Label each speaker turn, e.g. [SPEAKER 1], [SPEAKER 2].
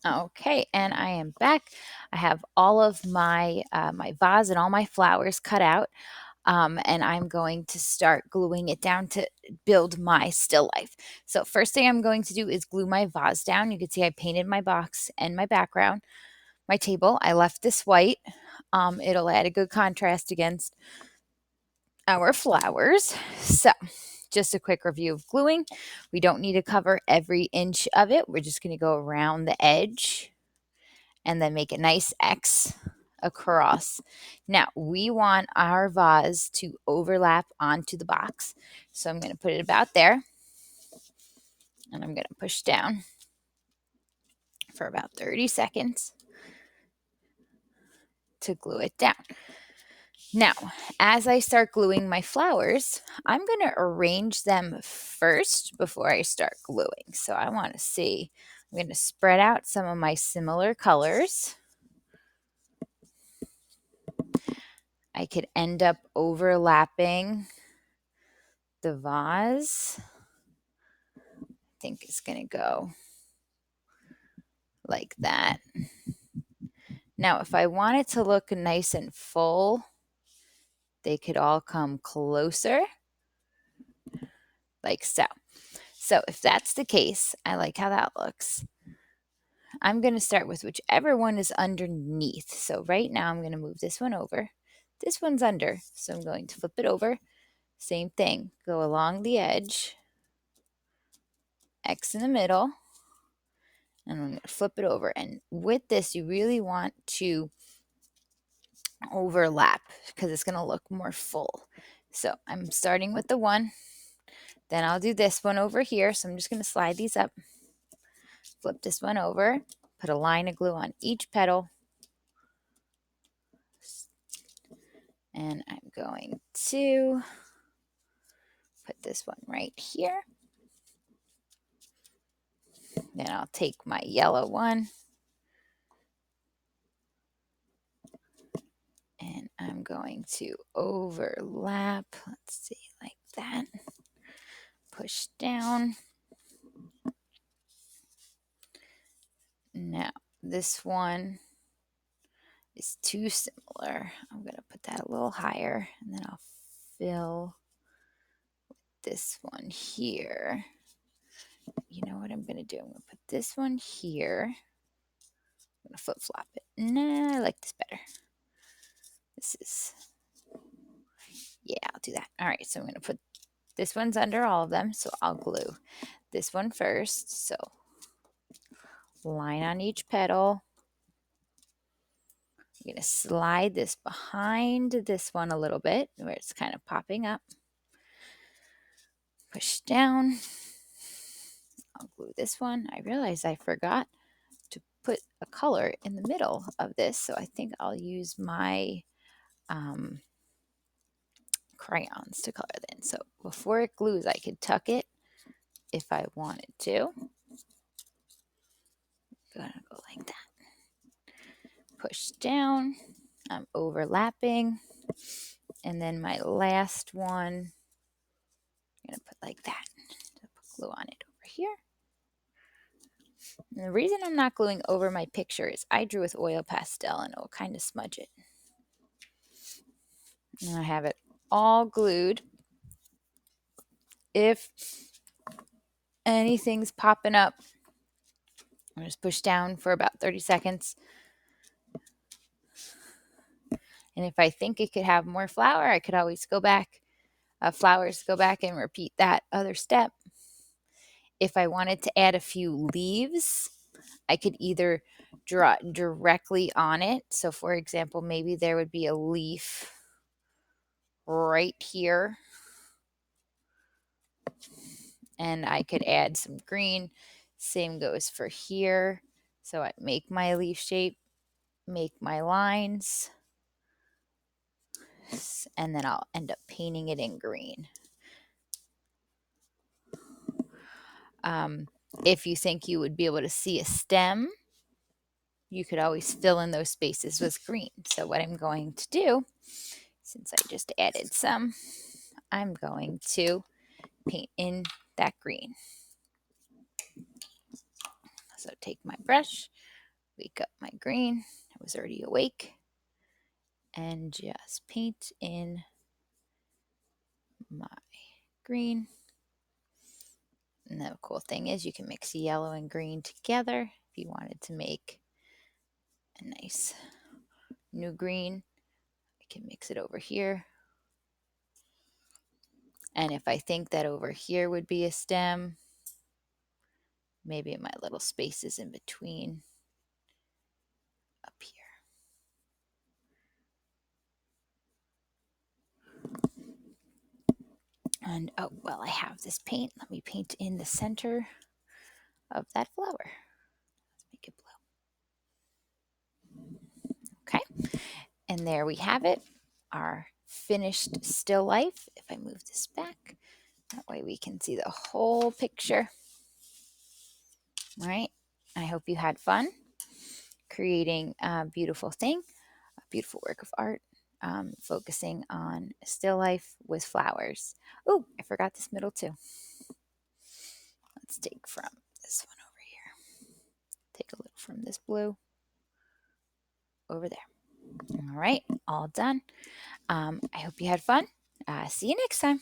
[SPEAKER 1] Okay, and I am back. I have all of my my vase and all my flowers cut out, and I'm going to start gluing it down to build my still life. So first thing I'm going to do is glue my vase down. You can see I painted my box and my background, my table. I left this white. It'll add a good contrast against our flowers. So just a quick review of gluing. We don't need to cover every inch of it. We're just going to go around the edge and then make a nice X across. Now we want our vase to overlap onto the box. So I'm going to put it about there and I'm going to push down for about 30 seconds to glue it down. Now, as I start gluing my flowers, I'm going to arrange them first before I start gluing. So I want to see, I'm going to spread out some of my similar colors. I could end up overlapping the vase. I think it's going to go like that. Now, if I want it to look nice and full, they could all come closer, like so. So if that's the case, I like how that looks. I'm going to start with whichever one is underneath. So right now I'm going to move this one over. This one's under, so I'm going to flip it over. Same thing, go along the edge, X in the middle, and I'm going to flip it over. And with this, you really want to overlap because it's going to look more full. So I'm starting with the one, then I'll do this one over here. So I'm just going to slide these up, flip this one over, put a line of glue on each petal, and I'm going to put this one right here. Then I'll take my yellow one and I'm going to overlap. Let's see, like that. Push down. Now, this one is too similar. I'm going to put that a little higher and then I'll fill this one here. You know what I'm going to do? I'm going to put this one here. I'm going to flip flop it. Nah, I like this better. This is, yeah, I'll do that. All right, so I'm going to put this one's under all of them, so I'll glue this one first. So line on each petal. I'm going to slide this behind this one a little bit where it's kind of popping up. Push down. I'll glue this one. I realize I forgot to put a color in the middle of this, so I think I'll use my crayons to color it in. So before it glues, I could tuck it if I wanted to. Gonna go like that. Push down. I'm overlapping. And then my last one, I'm gonna put like that. So put glue on it over here. And the reason I'm not gluing over my picture is I drew with oil pastel and it will kind of smudge it. And I have it all glued. If anything's popping up, I'll just push down for about 30 seconds. And if I think it could have more flour, I could always go back, flowers, go back and repeat that other step. If I wanted to add a few leaves, I could either draw directly on it. So for example, maybe there would be a leaf right here. And I could add some green. Same goes for here. So I make my leaf shape, make my lines, and then I'll end up painting it in green. If you think you would be able to see a stem, you could always fill in those spaces with green. So what I'm going to do, since I just added some, I'm going to paint in that green. So take my brush, wake up my green. I was already awake. And just paint in my green. And the cool thing is you can mix yellow and green together if you wanted to make a nice new green. I can mix it over here. And if I think that over here would be a stem, maybe my little spaces in between up here. And oh, well, I have this paint. Let me paint in the center of that flower. Let's make it blue. Okay, and there we have it, our finished still life. If I move this back, that way we can see the whole picture. All right, I hope you had fun creating a beautiful thing, a beautiful work of art, focusing on still life with flowers. Oh, I forgot this middle too. Let's take from this one over here. Take a little from this blue over there. All right, all done. I hope you had fun. See you next time.